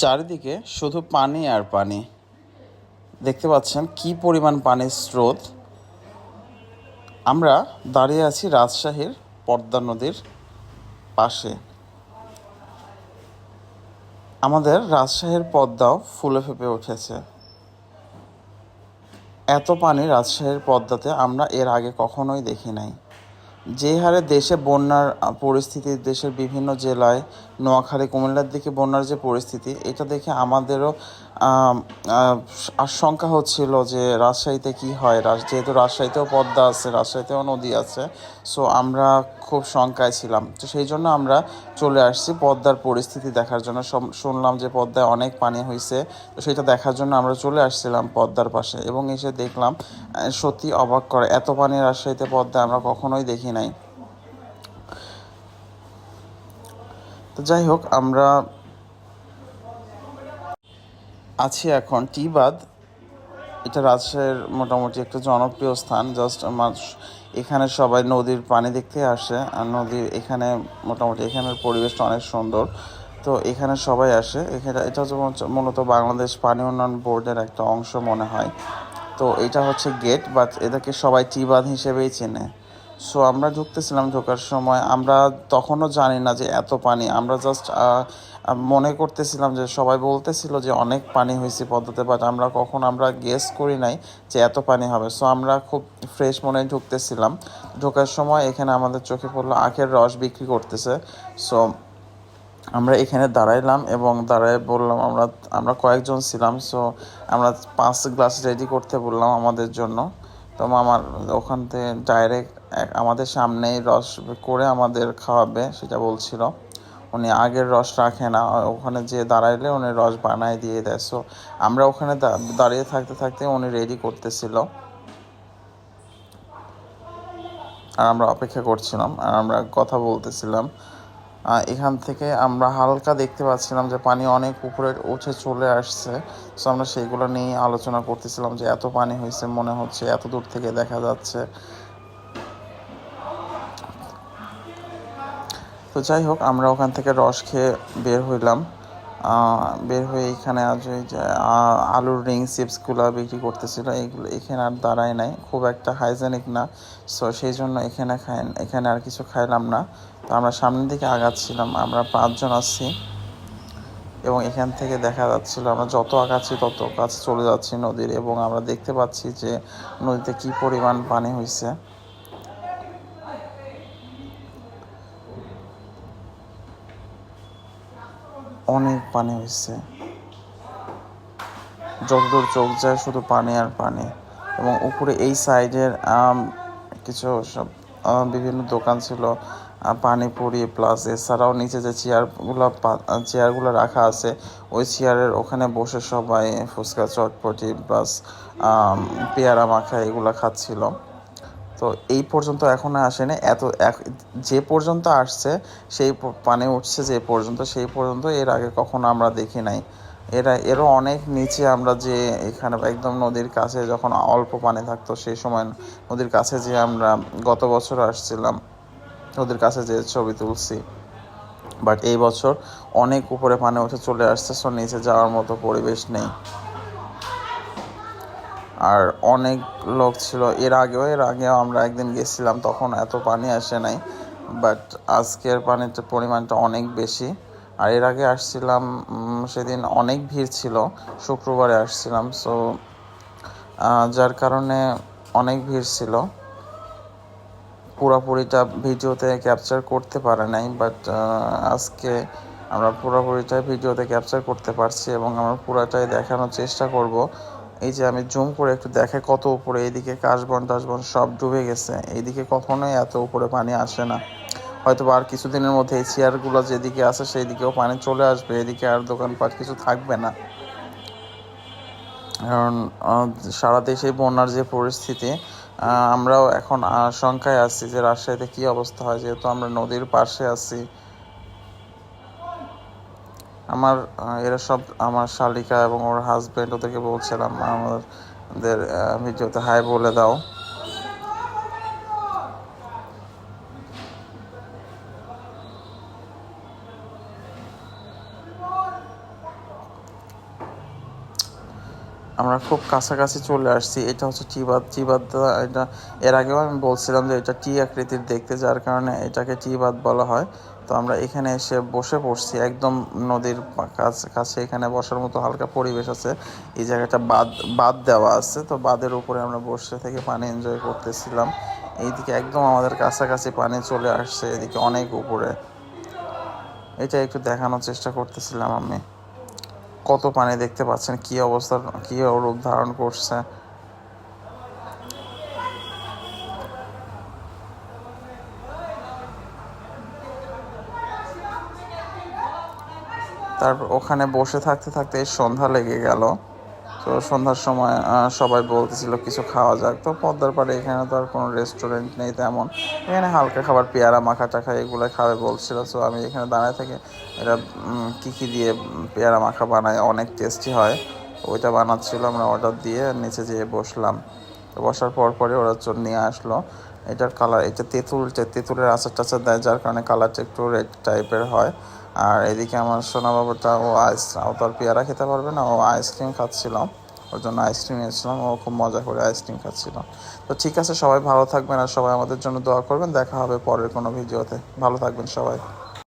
চারিদিকে শুধু পানি আর পানি। দেখতে পাচ্ছেন কি পরিমাণ পানির স্রোত। আমরা দাঁড়িয়ে আছি রাজশাহীর পদ্মা নদীর পাশে। আমাদের রাজশাহীর পদ্মাও ফুলে ফেঁপে উঠেছে। এত পানি রাজশাহীর পদ্মাতে আমরা এর আগে কখনোই দেখি নাই। যে হারে দেশে বন্যার পরিস্থিতি, দেশের বিভিন্ন জেলায়, নোয়াখালী কুমিল্লার দিকে বন্যার যে পরিস্থিতি, এটা দেখে আমাদেরও আম, আহ, আশঙ্কা হচ্ছিল যে রাজশাহীতে কি হয়। যেহেতু রাজশাহীতেও পদ্মা আছে, রাজশাহীতেও নদী আছে, সো আমরা খুব শঙ্কায় ছিলাম। তো সেই জন্য আমরা চলে আসছি পদ্মার পরিস্থিতি দেখার জন্য। শুনলাম যে পদ্মায় অনেক পানি হয়েছে, তো সেটা দেখার জন্য আমরা চলে আসছিলাম পদ্মার পাশে, এবং এসে দেখলাম সত্যি অবাক করে, এত পানি রাজশাহীতে পদ্মায় আমরা কখনোই দেখি নাই। তো যাই হোক, আমরা আছি এখন টি বাঁধ। এটা রাজশাহীর মোটামুটি একটা জনপ্রিয় স্থান। জাস্ট এখানে সবাই নদীর পানি দেখতে আসে, আর নদীর এখানে মোটামুটি এখানের পরিবেশটা অনেক সুন্দর। তো এখানে সবাই আসে। এটা মূলত বাংলাদেশ পানি উন্নয়ন বোর্ডের একটা অংশ মনে হয়। তো এটা হচ্ছে গেট, বাট এটাকে সবাই টি বাঁধ হিসেবেই চেনে। সো আমরা ঢুকতেছিলাম, ঢোকার সময় আমরা তখনও জানি না যে এত পানি। আমরা জাস্ট মনে করতেছিলাম যে সবাই বলতেছিল যে অনেক পানি হয়েছে পদ্মাতে, বাট আমরা গেস করি নাই যে এত পানি হবে। সো আমরা খুব ফ্রেশ মনে ঢুকতেছিলাম। ঢোকার সময় এখানে আমাদের চোখে পড়লো আখের রস বিক্রি করতেছে। সো আমরা এখানে দাঁড়াইলাম এবং দাঁড়ায় বললাম, আমরা আমরা কয়েকজন ছিলাম। সো আমরা 5 গ্লাস রেডি করতে বললাম আমাদের জন্য। তো আমার ওখান থেকে ডাইরেক্ট আমাদের সামনেই রস করে আমাদের খাওয়াবে সেটা বলছিল। উনি আগের রস রাখে না, ওখানে যে দাঁড়াইলে উনি রস বানায় দিয়ে দেয়। সো আমরা ওখানে দাঁড়িয়ে থাকতে থাকতে উনি রেডি করতেছিল, আর আমরা অপেক্ষা করছিলাম, আর আমরা কথা বলতেছিলাম। এখান থেকে আমরা হালকা দেখতে পাচ্ছিলাম যে পানি অনেক উপরে উঠে চলে আসছে। সো আমরা সেইগুলো নিয়ে আলোচনা করতেছিলাম যে এত পানি হয়েছে, মনে হচ্ছে এত দূর থেকে দেখা যাচ্ছে। তো যাই হোক, আমরা ওখান থেকে রস খেয়ে বের হইলাম। বের হয়ে এখানে আজ ওই যে আলুর রিং চিপসগুলো বিক্রি করতেছিল, এইগুলো এখানে আর দাঁড়ায় নাই, খুব একটা হাইজেনিক না। সো সেই জন্য এখানে আর কিছু খাইলাম না। তো আমরা সামনের দিকে আগাচ্ছিলাম, আমরা 5 জন আছি, এবং এখান থেকে দেখা যাচ্ছিল আমরা যত আগাচ্ছি তত কাছে চলে যাচ্ছি নদীর, এবং আমরা দেখতে পাচ্ছি যে নদীতে কি পরিমাণ পানি হয়েছে। অনেক পানি হয়েছে, যতদূর চোখ যায় শুধু পানি আর পানি। এবং উপরে এই সাইডের কিছু সব বিভিন্ন দোকান ছিল, পানিপুরি প্লাস এছাড়াও নিচে যে চেয়ারগুলো রাখা আছে, ওই চেয়ারের ওখানে বসে সবাই ফুচকা চটপটি প্লাস পেয়ারা মাখা এগুলো খাচ্ছিল। তো এই পর্যন্ত এখনো আসেনি, যে পর্যন্ত আসছে সেই পানি উঠছে যে পর্যন্ত, সেই পর্যন্ত এর আগে কখনো আমরা দেখি নাই। এরও অনেক নিচে আমরা যে এখানে একদম নদীর কাছে যখন অল্প পানি থাকতো সেই সময় নদীর কাছে যে আমরা গত বছর আসছিলাম, নদীর কাছে যে ছবি তুলছি। বাট এই বছর অনেক উপরে পানি উঠে চলে আসছে, সো নিচে যাওয়ার মতো পরিবেশ নেই। আর অনেক লোক ছিল এর আগেও আমরা একদিন গেছিলাম, তখন এত পানি আসে নাই, বাট আজকের পানির পরিমাণটা অনেক বেশি। আর এর আগে আসছিলাম, সেদিন অনেক ভিড় ছিল, শুক্রবারে আসছিলাম। সো যার কারণে অনেক ভিড় ছিল, পুরোপুরিটা ভিডিওতে ক্যাপচার করতে পারে নাই। বাট আজকে আমরা পুরোপুরিটাই ভিডিওতে ক্যাপচার করতে পারছি, এবং আমরা পুরোটাই দেখানোর চেষ্টা করব। এই যে আমি জুম করে একটু দেখে কত উপরে, এইদিকে কাশবন টাশবন সব ডুবে গেছে, এইদিকে কখনোই এত উপরে পানি আসে না। হয়তো আর কিছুদিনের মধ্যে এই চেয়ারগুলো যেদিকে আছে সেই দিকেও পানি চলে আসবে, এদিকে আর দোকানপাট কিছু থাকবে না। কারণ সারা দেশে বন্যার যে পরিস্থিতি, আমরাও এখন আশঙ্কায় আছি যে রাজশাহীতে কী অবস্থা হয়, যেহেতু আমরা নদীর পাশে আছি। এরা সব আমার শালিকা এবং ওর হাজব্যান্ড, ওদেরকে বলছিলাম আমাদের ভিডিওতে হাই বলে দাও। আমরা খুব কাছাকাছি চলে আসছি। এটা হচ্ছে টিবাদ। টিবাদ এটা এর আগেও আমি বলছিলাম যে এটা টি আকৃতির দেখতে, যার কারণে এটাকে টিবাদ বলা হয়। তো আমরা এখানে এসে বসে পড়ছি একদম নদীর কাছে। এখানে বসার মতো হালকা পরিবেশ আছে। এই জায়গাটা বাঁধ দেওয়া আছে, তো বাঁধের উপরে আমরা বসে থেকে পানি এনজয় করতেছিলাম। এইদিকে একদম আমাদের কাছাকাছি পানি চলে আসছে, এদিকে অনেক উপরে। এটা একটু দেখানোর চেষ্টা করতেছিলাম আমি। কত পানি দেখতে পাচ্ছেন, কি অবস্থা, কি রূপ ধারণ করছে। তারপর ওখানে বসে থাকতে থাকতে সন্ধ্যা লেগে গেল। তো সন্ধ্যার সময় সবাই বলতেছিল কিছু খাওয়া যাক। তো পদ্মার পাড়ে এখানে তো আর কোনো রেস্টুরেন্ট নেই তেমন। এখানে হালকা খাবার, পেয়ারা মাখা টাখা এগুলো খাবে বলছিল। সো আমি এখানে দাঁড়ায় থেকে এটা কী দিয়ে পেয়ারা মাখা বানায়, অনেক টেস্টি হয়, ওইটা বানাচ্ছিল। আমরা অর্ডার দিয়ে নিচে যেয়ে বসলাম। তো বসার পরে ওরা নিয়ে আসলো। এটার কালার, এটা তেঁতুলের আচার টাচার দেয়, যার কারণে কালারটা একটু রেড টাইপের হয়। আর এদিকে আমার সোনা বাবাটা, ও তো আর পেয়ারা খেতে পারবে না, ও আইসক্রিম খাচ্ছিল। ওর জন্য আইসক্রিম নিয়েছিলাম, ও খুব মজা করে আইসক্রিম খাচ্ছিল। তো ঠিক আছে, সবাই ভালো থাকবেন আর সবাই আমাদের জন্য দোয়া করবেন। দেখা হবে পরের কোনো ভিডিওতে। ভালো থাকবেন সবাই।